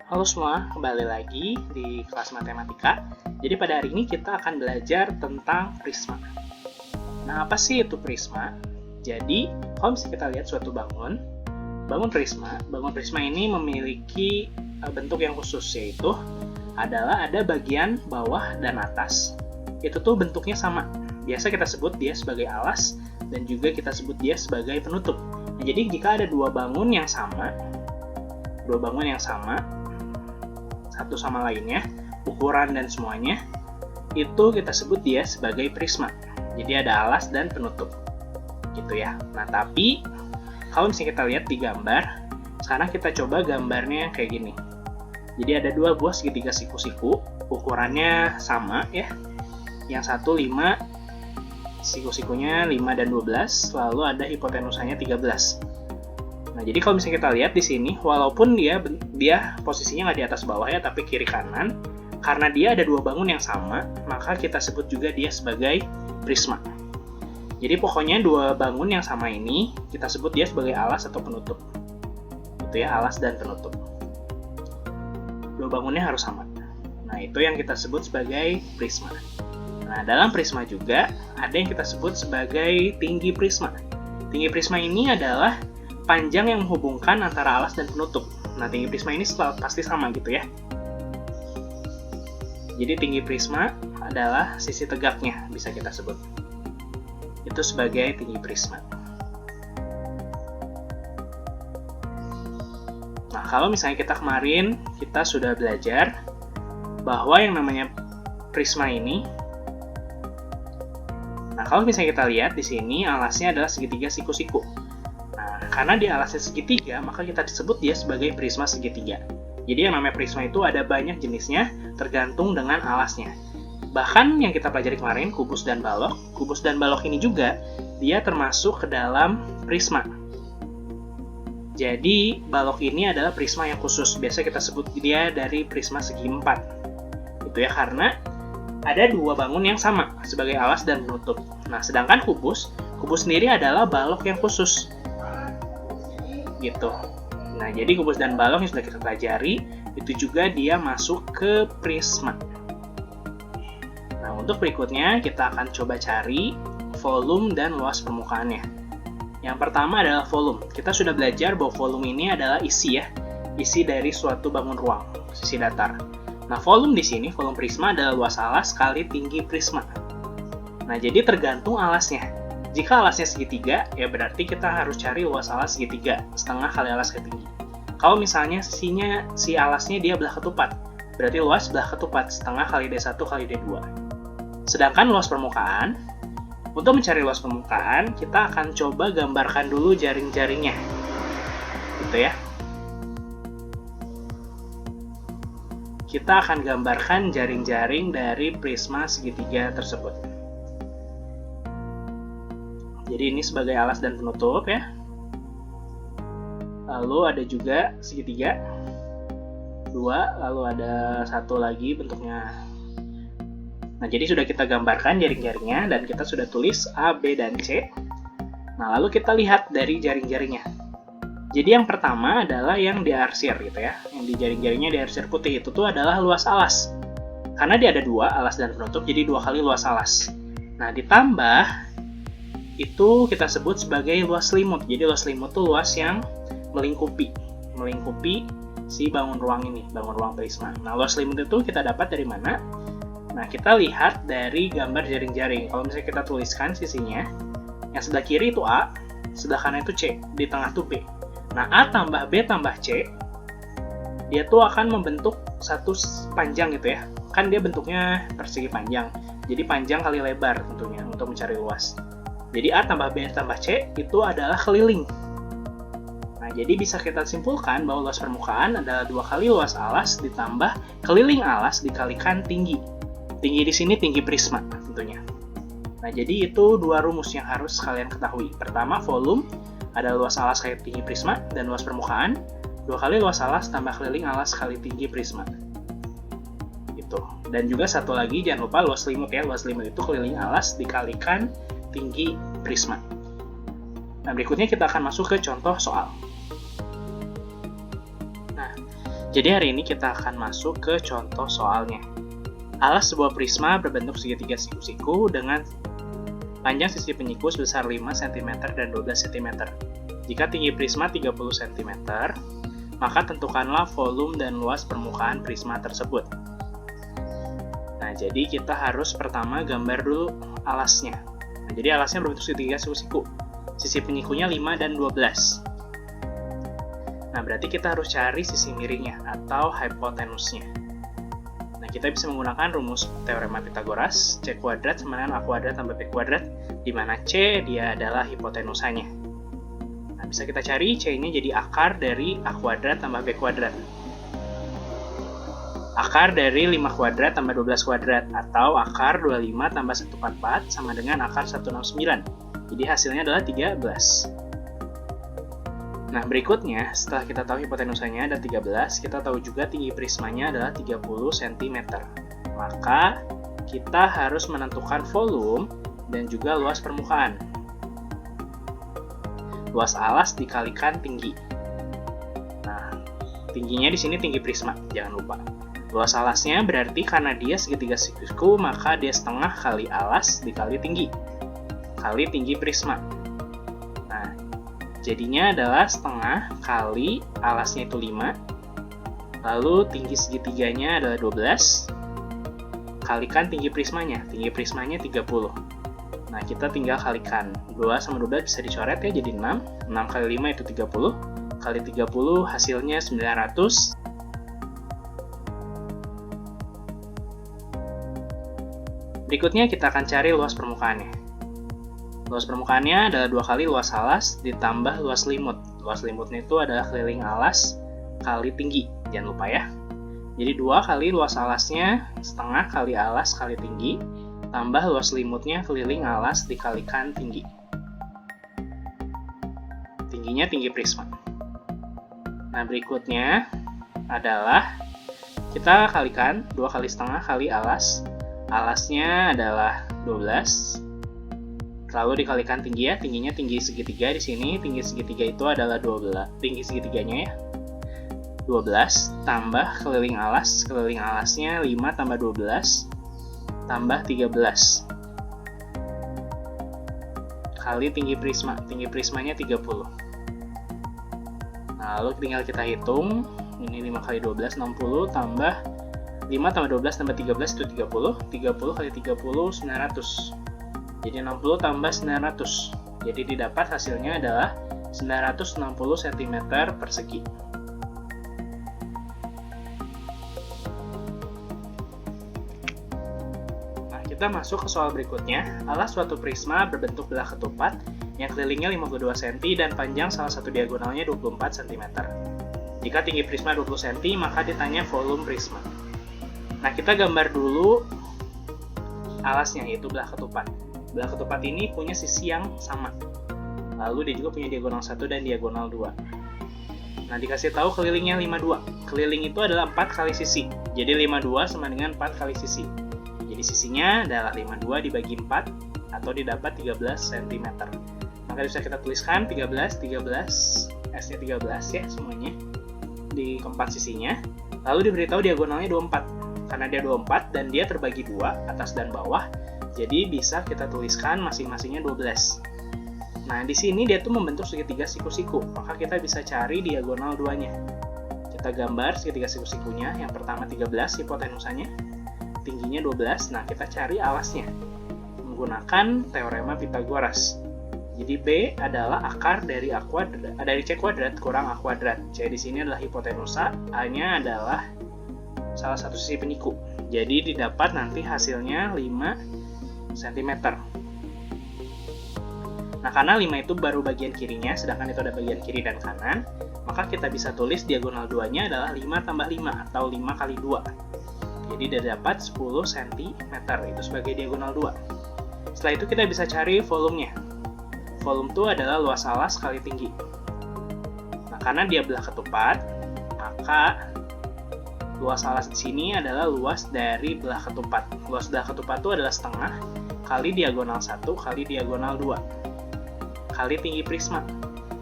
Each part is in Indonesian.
Halo semua, kembali lagi di kelas matematika. Jadi pada hari ini kita akan belajar tentang prisma. Nah, apa sih itu prisma? Jadi, kalau misalnya kita lihat suatu bangun prisma ini memiliki bentuk yang khusus, yaitu adalah ada bagian bawah dan atas. Itu tuh bentuknya sama. Biasa kita sebut dia sebagai alas, dan juga kita sebut dia sebagai penutup. Nah, jadi jika ada dua bangun yang sama, satu sama lainnya, ukuran dan semuanya, itu kita sebut dia sebagai prisma. Jadi ada alas dan penutup, gitu ya. Nah, tapi kalau misalnya kita lihat di gambar, sekarang kita coba gambarnya yang kayak gini. Jadi ada dua buah segitiga siku-siku, ukurannya sama ya. Yang satu 5, siku-sikunya 5 dan 12, lalu ada hipotenusanya 13. Nah, jadi kalau misalnya kita lihat di sini, walaupun dia posisinya nggak di atas bawah ya, tapi kiri kanan, karena dia ada dua bangun yang sama, maka kita sebut juga dia sebagai prisma. Jadi pokoknya dua bangun yang sama ini, kita sebut dia sebagai alas atau penutup. Itu ya, alas dan penutup. Dua bangunnya harus sama. Nah, itu yang kita sebut sebagai prisma. Nah, dalam prisma juga, ada yang kita sebut sebagai tinggi prisma. Tinggi prisma ini adalah panjang yang menghubungkan antara alas dan penutup. Nah, tinggi prisma ini pasti sama gitu ya. Jadi tinggi prisma adalah sisi tegaknya, bisa kita sebut. Itu sebagai tinggi prisma. Nah, kalau misalnya kemarin kita sudah belajar bahwa yang namanya prisma ini, nah kalau misalnya kita lihat di sini alasnya adalah segitiga siku-siku. Karena di alasnya segitiga, maka kita disebut dia sebagai prisma segitiga. Jadi yang namanya prisma itu ada banyak jenisnya, tergantung dengan alasnya. Bahkan yang kita pelajari kemarin, kubus dan balok. Kubus dan balok ini juga, dia termasuk ke dalam prisma. Jadi, balok ini adalah prisma yang khusus. Biasa kita sebut dia dari prisma segi 4. Itu ya, karena ada dua bangun yang sama, sebagai alas dan penutup. Nah, sedangkan kubus sendiri adalah balok yang khusus. Gitu. Nah, jadi kubus dan balok yang sudah kita pelajari, itu juga dia masuk ke prisma. Nah, untuk berikutnya kita akan coba cari volume dan luas permukaannya. Yang pertama adalah volume. Kita sudah belajar bahwa volume ini adalah isi ya, isi dari suatu bangun ruang, sisi datar. Nah, volume di sini, volume prisma adalah luas alas kali tinggi prisma. Nah, jadi tergantung alasnya. Jika alasnya segitiga, ya berarti kita harus cari luas alas segitiga, setengah kali alas ketinggi. Kalau misalnya si alasnya dia belah ketupat, berarti luas belah ketupat, setengah kali D1 kali D2. Sedangkan luas permukaan, untuk mencari luas permukaan, kita akan coba gambarkan dulu jaring-jaringnya. Gitu ya. Kita akan gambarkan jaring-jaring dari prisma segitiga tersebut. Jadi ini sebagai alas dan penutup ya. Lalu ada juga segitiga 2, lalu ada satu lagi bentuknya. Nah, jadi sudah kita gambarkan jaring-jaringnya dan kita sudah tulis A, B, dan C. Nah, lalu kita lihat dari jaring-jaringnya. Jadi yang pertama adalah yang diarsir gitu ya. Yang di jaring-jaringnya diarsir putih itu tuh adalah luas alas. Karena dia ada dua, alas dan penutup, jadi 2 kali luas alas. Nah, ditambah itu kita sebut sebagai luas selimut. Jadi luas selimut itu luas yang melingkupi si bangun ruang ini, bangun ruang prisma. Nah, luas selimut itu kita dapat dari mana? Nah, kita lihat dari gambar jaring-jaring. Kalau misalnya kita tuliskan sisinya, yang sebelah kiri itu A, sebelah kanan itu C, di tengah itu B. Nah, A tambah B tambah C, dia tuh akan membentuk satu panjang gitu ya. Kan dia bentuknya persegi panjang, jadi panjang kali lebar tentunya untuk mencari luas. Jadi A tambah B tambah C itu adalah keliling. Nah, jadi bisa kita simpulkan bahwa luas permukaan adalah 2 kali luas alas ditambah keliling alas dikalikan tinggi. Tinggi di sini tinggi prisma tentunya. Nah, jadi itu dua rumus yang harus kalian ketahui. Pertama, volume ada luas alas kali tinggi prisma, dan luas permukaan 2 kali luas alas tambah keliling alas kali tinggi prisma. Gitu. Dan juga satu lagi, jangan lupa luas selimut ya. Luas selimut itu keliling alas dikalikan tinggi prisma. Nah, berikutnya kita akan masuk ke contoh soal. Nah, Jadi hari ini kita akan masuk ke contoh soalnya. Alas sebuah prisma berbentuk segitiga siku-siku dengan panjang sisi penyiku sebesar 5 cm dan 12 cm. Jika tinggi prisma 30 cm, maka tentukanlah volume dan luas permukaan prisma tersebut. Nah, jadi kita harus pertama gambar dulu alasnya. Nah, jadi alasnya berbentuk segitiga siku-siku. Sisi penyikunya 5 dan 12. Nah, berarti kita harus cari sisi miringnya atau hipotenusnya. Nah, kita bisa menggunakan rumus teorema Pythagoras, C kuadrat sama dengan A kuadrat tambah B kuadrat, di mana C dia adalah hipotenusanya. Nah, bisa kita cari C-nya jadi akar dari A kuadrat tambah B kuadrat. Akar dari 5 kuadrat tambah 12 kuadrat, atau akar 25 tambah 144 sama dengan akar 169. Jadi hasilnya adalah 13. Nah, berikutnya, setelah kita tahu hipotenusanya ada 13, kita tahu juga tinggi prismanya adalah 30 cm. Maka, kita harus menentukan volume dan juga luas permukaan. Luas alas dikalikan tinggi. Nah, tingginya di sini tinggi prisma, jangan lupa. Luas alasnya berarti karena dia segitiga siku, maka dia setengah kali alas dikali tinggi, kali tinggi prisma. Jadinya adalah setengah kali alasnya itu 5, lalu tinggi segitiganya adalah 12, kalikan tinggi prismanya 30. Nah, kita tinggal kalikan, 2 sama 12 bisa dicoret ya, jadi 6, 6 kali 5 itu 30, kali 30 hasilnya 900. Berikutnya kita akan cari luas permukaannya. Luas permukaannya adalah 2 kali luas alas ditambah luas limut. Luas limutnya itu adalah keliling alas kali tinggi, jangan lupa ya. Jadi 2 kali luas alasnya setengah kali alas kali tinggi, tambah luas limutnya keliling alas dikalikan tinggi. Tingginya tinggi prisma. Nah, berikutnya adalah kita kalikan 2 kali setengah kali alas. Alasnya adalah 12. Lalu dikalikan tinggi ya, tingginya tinggi segitiga di sini. Tinggi segitiga itu adalah 12. Tinggi segitiganya ya, 12 tambah keliling alas. Keliling alasnya 5 tambah 12 tambah 13 kali tinggi prisma. Tinggi prismanya 30. Nah, lalu tinggal kita hitung. Ini 5 kali 12 60 tambah 5 tambah 12 tambah 13 itu 30. 30 kali 30 900. Jadi 60 tambah 900. Jadi didapat hasilnya adalah 960 cm persegi. Nah, kita masuk ke soal berikutnya. Alas suatu prisma berbentuk belah ketupat yang kelilingnya 52 cm dan panjang salah satu diagonalnya 24 cm. Jika tinggi prisma 20 cm, maka ditanya volume prisma. Nah, kita gambar dulu alasnya, yaitu belah ketupat. Belah ketupat ini punya sisi yang sama. Lalu dia juga punya diagonal 1 dan diagonal 2. Nah, dikasih tahu kelilingnya 52. Keliling itu adalah 4 kali sisi. Jadi 52 sama dengan 4 kali sisi. Jadi sisinya adalah 52 dibagi 4 atau didapat 13 cm. Maka bisa kita tuliskan 13, S-nya 13 ya semuanya di keempat sisinya. Lalu diberitahu diagonalnya 24. Karena dia 24 dan dia terbagi 2 atas dan bawah. Jadi bisa kita tuliskan masing-masingnya 12. Nah, di sini dia tuh membentuk segitiga siku-siku, maka kita bisa cari diagonal 2-nya. Kita gambar segitiga siku-sikunya, yang pertama 13 hipotenusanya, tingginya 12. Nah, kita cari alasnya menggunakan teorema Pythagoras. Jadi B adalah akar dari C kuadrat kurang A kuadrat. C di sini adalah hipotenusa, A-nya adalah salah satu sisi penyiku. Jadi didapat nanti hasilnya 5 cm. Nah, karena 5 itu baru bagian kirinya, sedangkan itu ada bagian kiri dan kanan, maka kita bisa tulis diagonal 2-nya adalah 5 tambah 5, atau 5 kali 2. Jadi dia dapat 10 cm, itu sebagai diagonal 2. Setelah itu kita bisa cari volumenya. Volume itu adalah luas alas kali tinggi. Nah, karena dia belah ketupat, maka luas alas di sini adalah luas dari belah ketupat. Luas belah ketupat itu adalah setengah kali diagonal 1 kali diagonal 2 kali tinggi prisma.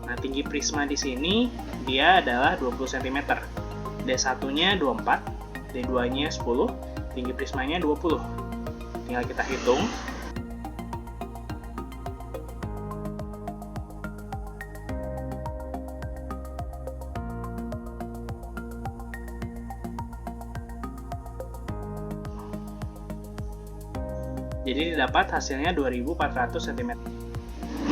Nah, tinggi prisma di sini dia adalah 20 cm. D1-nya 24, D2-nya 10, tinggi prismanya 20. Tinggal kita hitung. Jadi didapat hasilnya 2400 cm.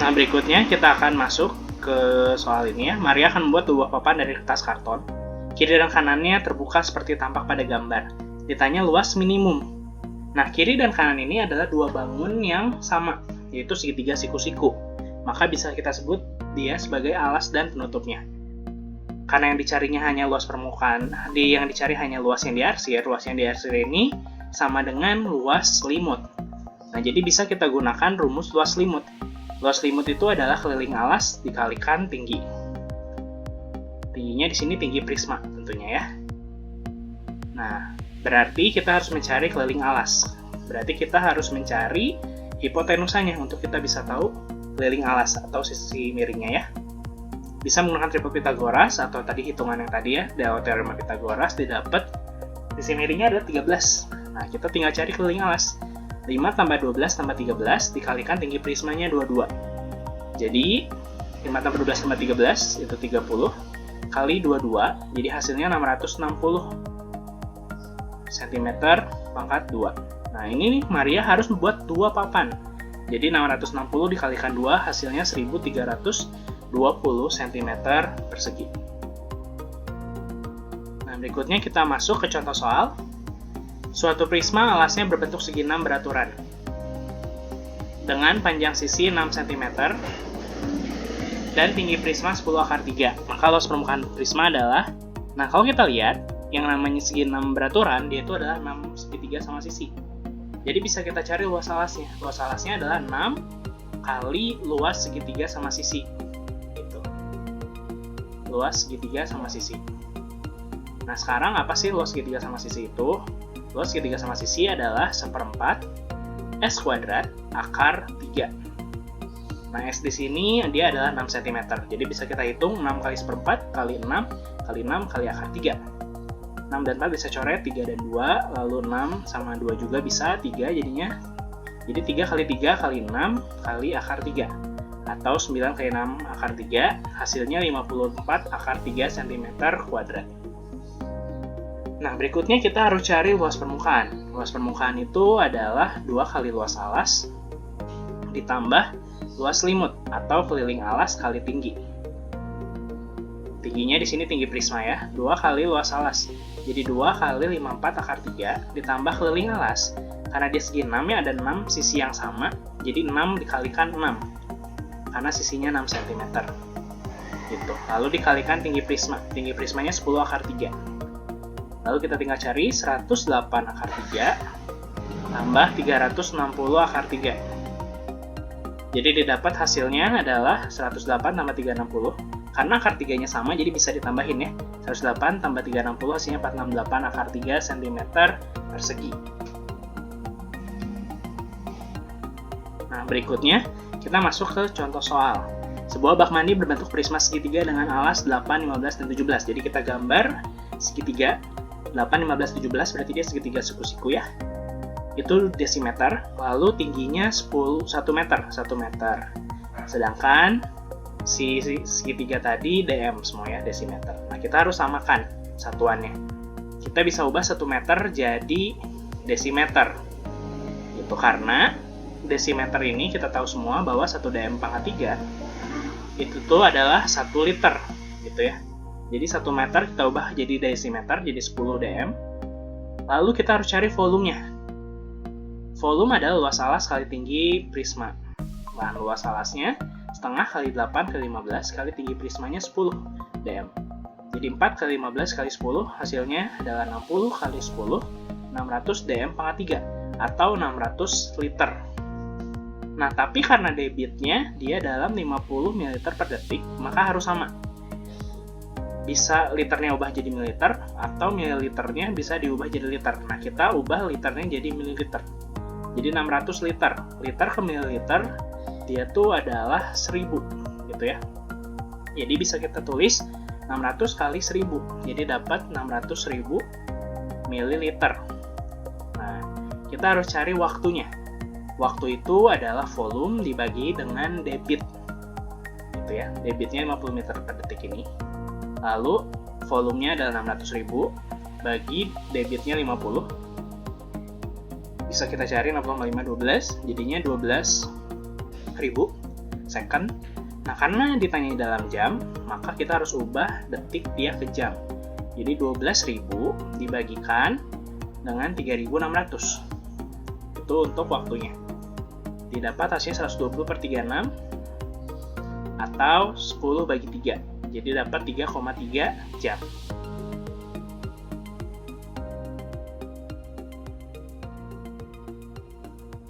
Nah, berikutnya kita akan masuk ke soal ini ya. Maria akan membuat dua papan dari kertas karton. Kiri dan kanannya terbuka seperti tampak pada gambar. Ditanya luas minimum. Nah, kiri dan kanan ini adalah dua bangun yang sama, yaitu segitiga siku-siku. Maka bisa kita sebut dia sebagai alas dan penutupnya. Karena yang dicarinya hanya luas permukaan, yang dicari hanya luas yang diarsir. Luas yang diarsir ini sama dengan luas selimut. Nah, jadi bisa kita gunakan rumus luas selimut. Luas selimut itu adalah keliling alas dikalikan tinggi. Tingginya di sini tinggi prisma tentunya ya. Nah, berarti kita harus mencari keliling alas. Berarti kita harus mencari hipotenusanya untuk kita bisa tahu keliling alas atau sisi miringnya ya. Bisa menggunakan triple Pythagoras atau tadi hitungan yang tadi ya, teorema Pythagoras didapat sisi miringnya adalah 13. Nah, kita tinggal cari keliling alas. 5 tambah 12 tambah 13 dikalikan tinggi prismanya 22. Jadi 5 tambah 12 tambah 13 itu 30 kali 22, jadi hasilnya 660 cm pangkat 2. Nah, ini nih Maria harus membuat dua papan. Jadi 660 dikalikan 2 hasilnya 1320 cm persegi. Nah, berikutnya kita masuk ke contoh soal. Suatu prisma alasnya berbentuk segi 6 beraturan dengan panjang sisi 6 cm dan tinggi prisma 10 akar 3. Maka luas permukaan prisma adalah, nah kalau kita lihat yang namanya segi 6 beraturan, dia itu adalah 6 segitiga sama sisi. Jadi bisa kita cari luas alasnya. Luas alasnya adalah 6 kali luas segitiga sama sisi. Gitu. Luas segitiga sama sisi. Nah, sekarang apa sih luas segitiga sama sisi itu? Luas segitiga sama sisi adalah 1/4 S kuadrat akar 3. Nah, S di sini dia adalah 6 cm. Jadi bisa kita hitung 6 kali 1/4 kali 6 kali 6 kali akar 3. 6 dan 4 bisa coret, 3 dan 2, lalu 6 sama 2 juga bisa, 3 jadinya. Jadi 3 kali 3 kali 6 kali akar 3. Atau 9 kali 6 akar 3, hasilnya 54 akar 3 cm kuadrat. Nah, berikutnya kita harus cari luas permukaan. Luas permukaan itu adalah 2 kali luas alas ditambah luas selimut atau keliling alas kali tinggi. Tingginya di sini tinggi prisma ya, 2 kali luas alas. Jadi 2 kali 54 akar 3 ditambah keliling alas. Karena dia segi 6 ya, ada 6 sisi yang sama, jadi 6 dikalikan 6. Karena sisinya 6 cm. Gitu. Lalu dikalikan tinggi prisma. Tinggi prismanya 10 akar 3. Lalu kita tinggal cari 108 akar 3 tambah 360 akar 3. Jadi didapat hasilnya adalah 108 tambah 360. Karena akar 3-nya sama, jadi bisa ditambahin ya. 108 tambah 360 hasilnya 468 akar 3 cm persegi. Nah, berikutnya kita masuk ke contoh soal. Sebuah bak mandi berbentuk prisma segitiga dengan alas 8, 15, dan 17. Jadi kita gambar segitiga 8, 15, 17 berarti dia segitiga siku-siku ya. Itu desimeter, lalu tingginya 1 meter. Sedangkan si segitiga tadi dm semua ya, desimeter. Nah, kita harus samakan satuannya. Kita bisa ubah 1 meter jadi desimeter. Itu karena desimeter ini kita tahu semua bahwa 1 dm pangkat 3 itu tuh adalah 1 liter gitu ya. Jadi 1 meter kita ubah jadi desimeter, jadi 10 dm. Lalu kita harus cari volumenya. Volume adalah luas alas kali tinggi prisma. Nah, luas alasnya setengah kali 8 kali 15 kali tinggi prismanya 10 dm. Jadi 4 kali 15 kali 10 hasilnya adalah 60 kali 10, 600 dm pangkat 3 atau 600 liter. Nah, tapi karena debitnya dia dalam 50 ml per detik, maka harus sama. Bisa liternya ubah jadi mililiter, atau mililiternya bisa diubah jadi liter. Nah, kita ubah liternya jadi mililiter. Jadi 600 liter. Liter ke mililiter, dia tuh adalah 1000, gitu ya. Jadi bisa kita tulis 600 kali 1000, jadi dapat 600.000 ml. Nah, kita harus cari waktunya. Waktu itu adalah volume dibagi dengan debit. Gitu ya, debitnya 50 meter per detik ini. Lalu, volumenya adalah 600.000, bagi debitnya 50. Bisa kita cari 65 12, jadinya 12.000 second. Nah, karena ditanya dalam jam, maka kita harus ubah detik dia ke jam. Jadi 12.000 dibagikan dengan 3.600. Itu untuk waktunya. Didapat hasilnya 120/36 atau 10/3. Jadi dapat 3,3 jam.